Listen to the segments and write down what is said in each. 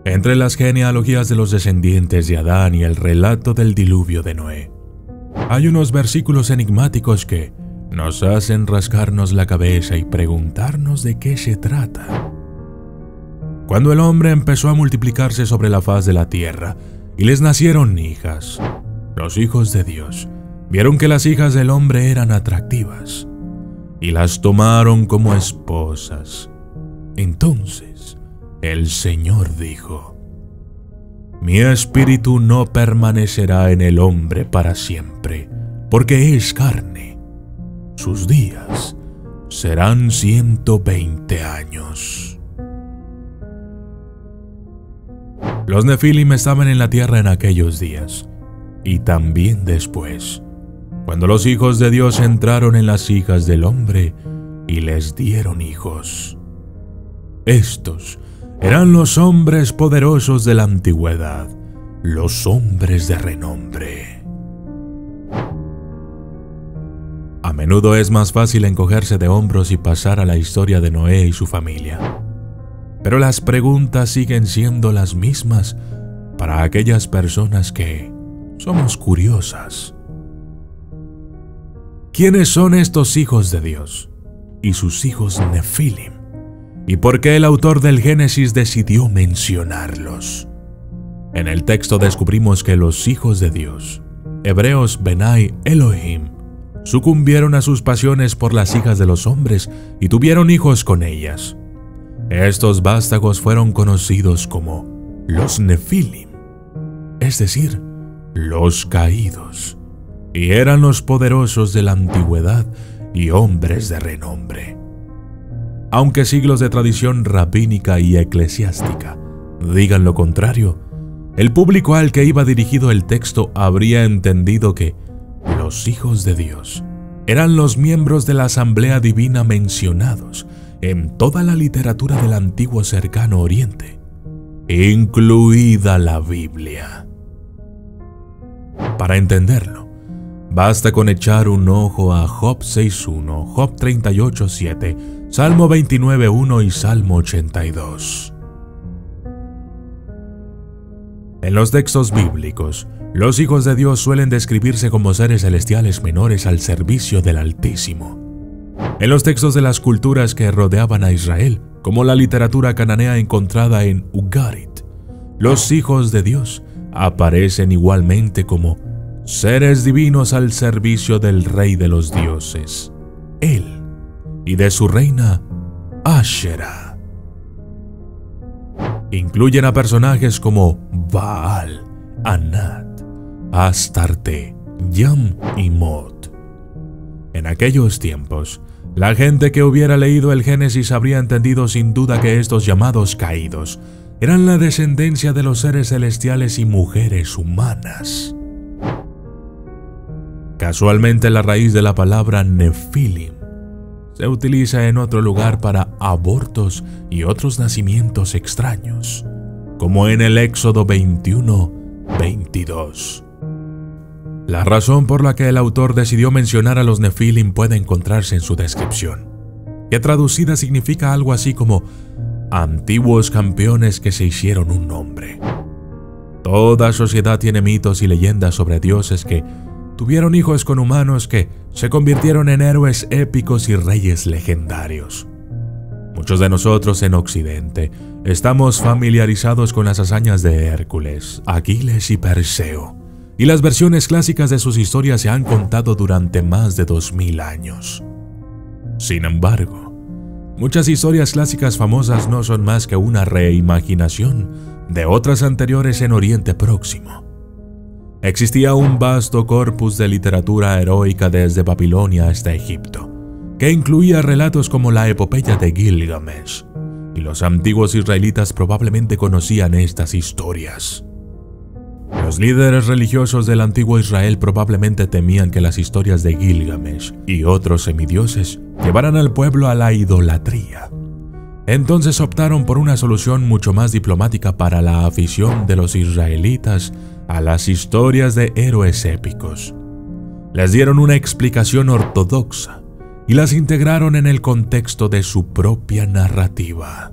Entre las genealogías de los descendientes de Adán y el relato del diluvio de Noé, hay unos versículos enigmáticos que nos hacen rascarnos la cabeza y preguntarnos de qué se trata. Cuando el hombre empezó a multiplicarse sobre la faz de la tierra y les nacieron hijas, los hijos de Dios vieron que las hijas del hombre eran atractivas y las tomaron como esposas. Entonces el Señor dijo: Mi espíritu no permanecerá en el hombre para siempre, porque es carne. Sus días serán 120 años. Los Nefilim estaban en la tierra en aquellos días, y también después, cuando los hijos de Dios entraron en las hijas del hombre y les dieron hijos. Estos eran los hombres poderosos de la antigüedad, los hombres de renombre. A menudo es más fácil encogerse de hombros y pasar a la historia de Noé y su familia. Pero las preguntas siguen siendo las mismas para aquellas personas que somos curiosas. ¿Quiénes son estos hijos de Dios y sus hijos Nefilim? ¿Y por qué el autor del Génesis decidió mencionarlos? En el texto descubrimos que los hijos de Dios, hebreos Benai Elohim, sucumbieron a sus pasiones por las hijas de los hombres y tuvieron hijos con ellas. Estos vástagos fueron conocidos como los Nefilim, es decir, los caídos, y eran los poderosos de la antigüedad y hombres de renombre. Aunque siglos de tradición rabínica y eclesiástica digan lo contrario, el público al que iba dirigido el texto habría entendido que los hijos de Dios eran los miembros de la asamblea divina mencionados en toda la literatura del antiguo cercano oriente, incluida la Biblia. Para entenderlo, basta con echar un ojo a Job 6.1, Job 38.7, Salmo 29.1 y Salmo 82. En los textos bíblicos, los hijos de Dios suelen describirse como seres celestiales menores al servicio del Altísimo. En los textos de las culturas que rodeaban a Israel, como la literatura cananea encontrada en Ugarit, los hijos de Dios aparecen igualmente como seres divinos al servicio del Rey de los dioses, Él, y de su reina, Asherah. Incluyen a personajes como Baal, Anat, Astarte, Yam y Mot. En aquellos tiempos, la gente que hubiera leído el Génesis habría entendido sin duda que estos llamados caídos eran la descendencia de los seres celestiales y mujeres humanas. Casualmente, la raíz de la palabra Nefilim se utiliza en otro lugar para abortos y otros nacimientos extraños, como en el Éxodo 21:22. La razón por la que el autor decidió mencionar a los Nefilim puede encontrarse en su descripción, que traducida significa algo así como antiguos campeones que se hicieron un nombre. Toda sociedad tiene mitos y leyendas sobre dioses que tuvieron hijos con humanos que se convirtieron en héroes épicos y reyes legendarios. Muchos de nosotros en Occidente estamos familiarizados con las hazañas de Hércules, Aquiles y Perseo, y las versiones clásicas de sus historias se han contado durante más de 2000 años. Sin embargo, muchas historias clásicas famosas no son más que una reimaginación de otras anteriores en Oriente Próximo. Existía un vasto corpus de literatura heroica desde Babilonia hasta Egipto, que incluía relatos como la epopeya de Gilgamesh, y los antiguos israelitas probablemente conocían estas historias. Los líderes religiosos del antiguo Israel probablemente temían que las historias de Gilgamesh y otros semidioses llevaran al pueblo a la idolatría. Entonces optaron por una solución mucho más diplomática para la afición de los israelitas a las historias de héroes épicos. Les dieron una explicación ortodoxa y las integraron en el contexto de su propia narrativa.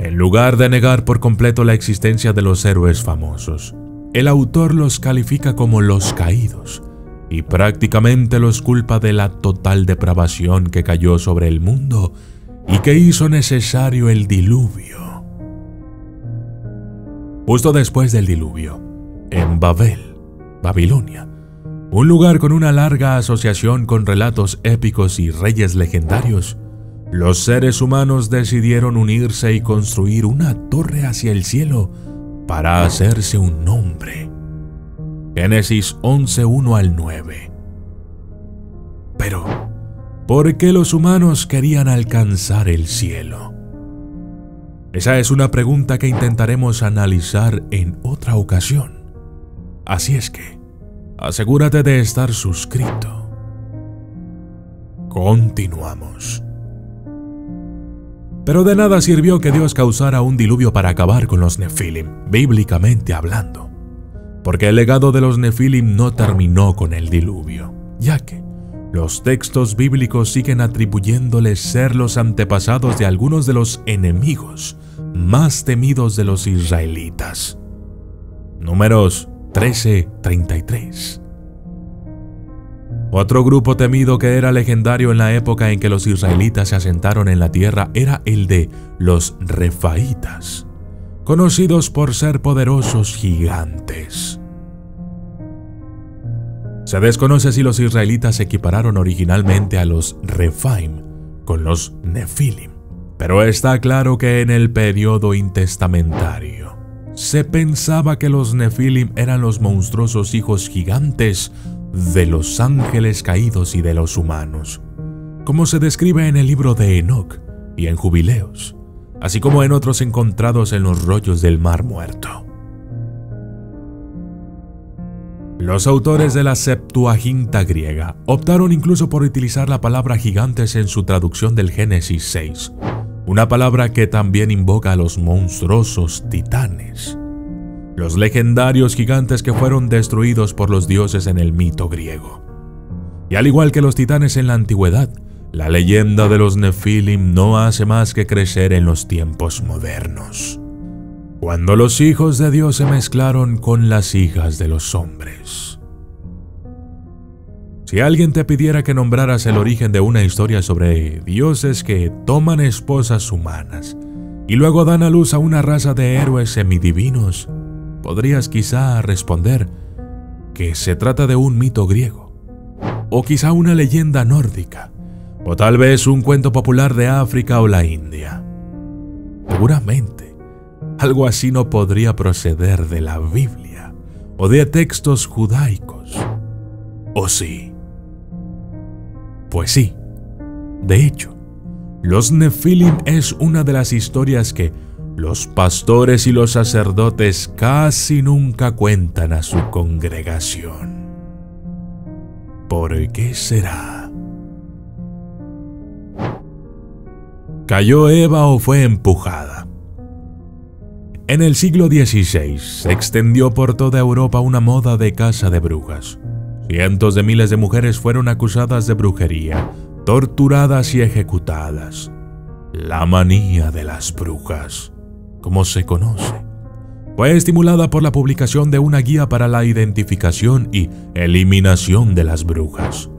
En lugar de negar por completo la existencia de los héroes famosos, el autor los califica como los caídos y prácticamente los culpa de la total depravación que cayó sobre el mundo y que hizo necesario el diluvio. Justo después del diluvio, en Babel, Babilonia, un lugar con una larga asociación con relatos épicos y reyes legendarios, los seres humanos decidieron unirse y construir una torre hacia el cielo para hacerse un nombre. Génesis 11, 1 al 9. Pero, ¿por qué los humanos querían alcanzar el cielo? Esa es una pregunta que intentaremos analizar en otra ocasión. Así es que, asegúrate de estar suscrito. Continuamos. Pero de nada sirvió que Dios causara un diluvio para acabar con los Nefilim, bíblicamente hablando, porque el legado de los Nefilim no terminó con el diluvio, ya que los textos bíblicos siguen atribuyéndoles ser los antepasados de algunos de los enemigos más temidos de los israelitas. Números 13:33. Otro grupo temido que era legendario en la época en que los israelitas se asentaron en la tierra era el de los Refaitas, conocidos por ser poderosos gigantes. Se desconoce si los israelitas se equipararon originalmente a los Refaim con los Nefilim, pero está claro que en el periodo intestamentario se pensaba que los Nefilim eran los monstruosos hijos gigantes de los ángeles caídos y de los humanos, como se describe en el libro de Enoc y en Jubileos, así como en otros encontrados en los rollos del Mar Muerto. Los autores de la Septuaginta griega optaron incluso por utilizar la palabra gigantes en su traducción del Génesis 6, una palabra que también invoca a los monstruosos titanes, los legendarios gigantes que fueron destruidos por los dioses en el mito griego. Y al igual que los titanes en la antigüedad, la leyenda de los Nefilim no hace más que crecer en los tiempos modernos, cuando los hijos de Dios se mezclaron con las hijas de los hombres. Si alguien te pidiera que nombraras el origen de una historia sobre dioses que toman esposas humanas y luego dan a luz a una raza de héroes semidivinos, podrías quizá responder que se trata de un mito griego, o quizá una leyenda nórdica, o tal vez un cuento popular de África o la India. Seguramente, algo así no podría proceder de la Biblia o de textos judaicos. ¿O sí? Pues sí. De hecho, los Nefilim es una de las historias que los pastores y los sacerdotes casi nunca cuentan a su congregación. ¿Por qué será? ¿Cayó Eva o fue empujada? En el siglo XVI se extendió por toda Europa una moda de caza de brujas. Cientos de miles de mujeres fueron acusadas de brujería, torturadas y ejecutadas. La manía de las brujas, como se conoce, fue estimulada por la publicación de una guía para la identificación y eliminación de las brujas,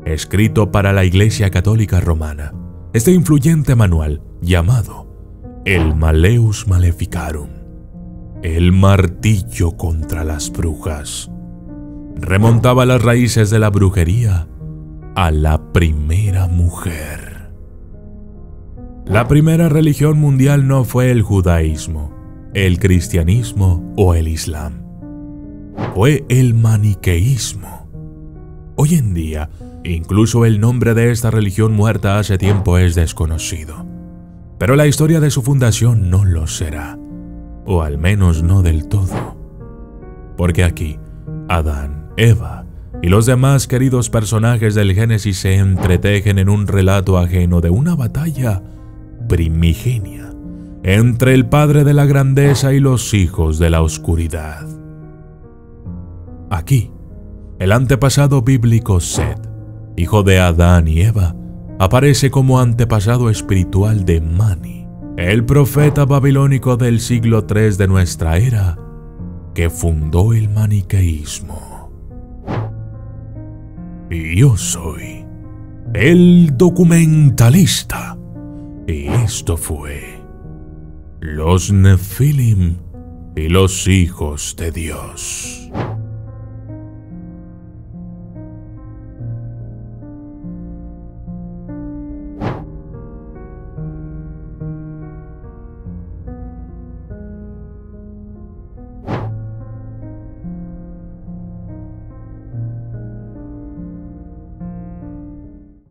escrito para la Iglesia Católica Romana. Este influyente manual, llamado el Malleus Maleficarum, el martillo contra las brujas, remontaba las raíces de la brujería a la primera mujer. La primera religión mundial no fue el judaísmo, el cristianismo o el islam. Fue el maniqueísmo. Hoy en día, incluso el nombre de esta religión muerta hace tiempo es desconocido. Pero la historia de su fundación no lo será, o al menos no del todo. Porque aquí, Adán, Eva y los demás queridos personajes del Génesis se entretejen en un relato ajeno de una batalla primigenia entre el Padre de la grandeza y los hijos de la oscuridad. Aquí, el antepasado bíblico Set, hijo de Adán y Eva, aparece como antepasado espiritual de Mani, el profeta babilónico del siglo III de nuestra era, que fundó el maniqueísmo. Y yo soy el documentalista, y esto fue Los Nefilim y los hijos de Dios.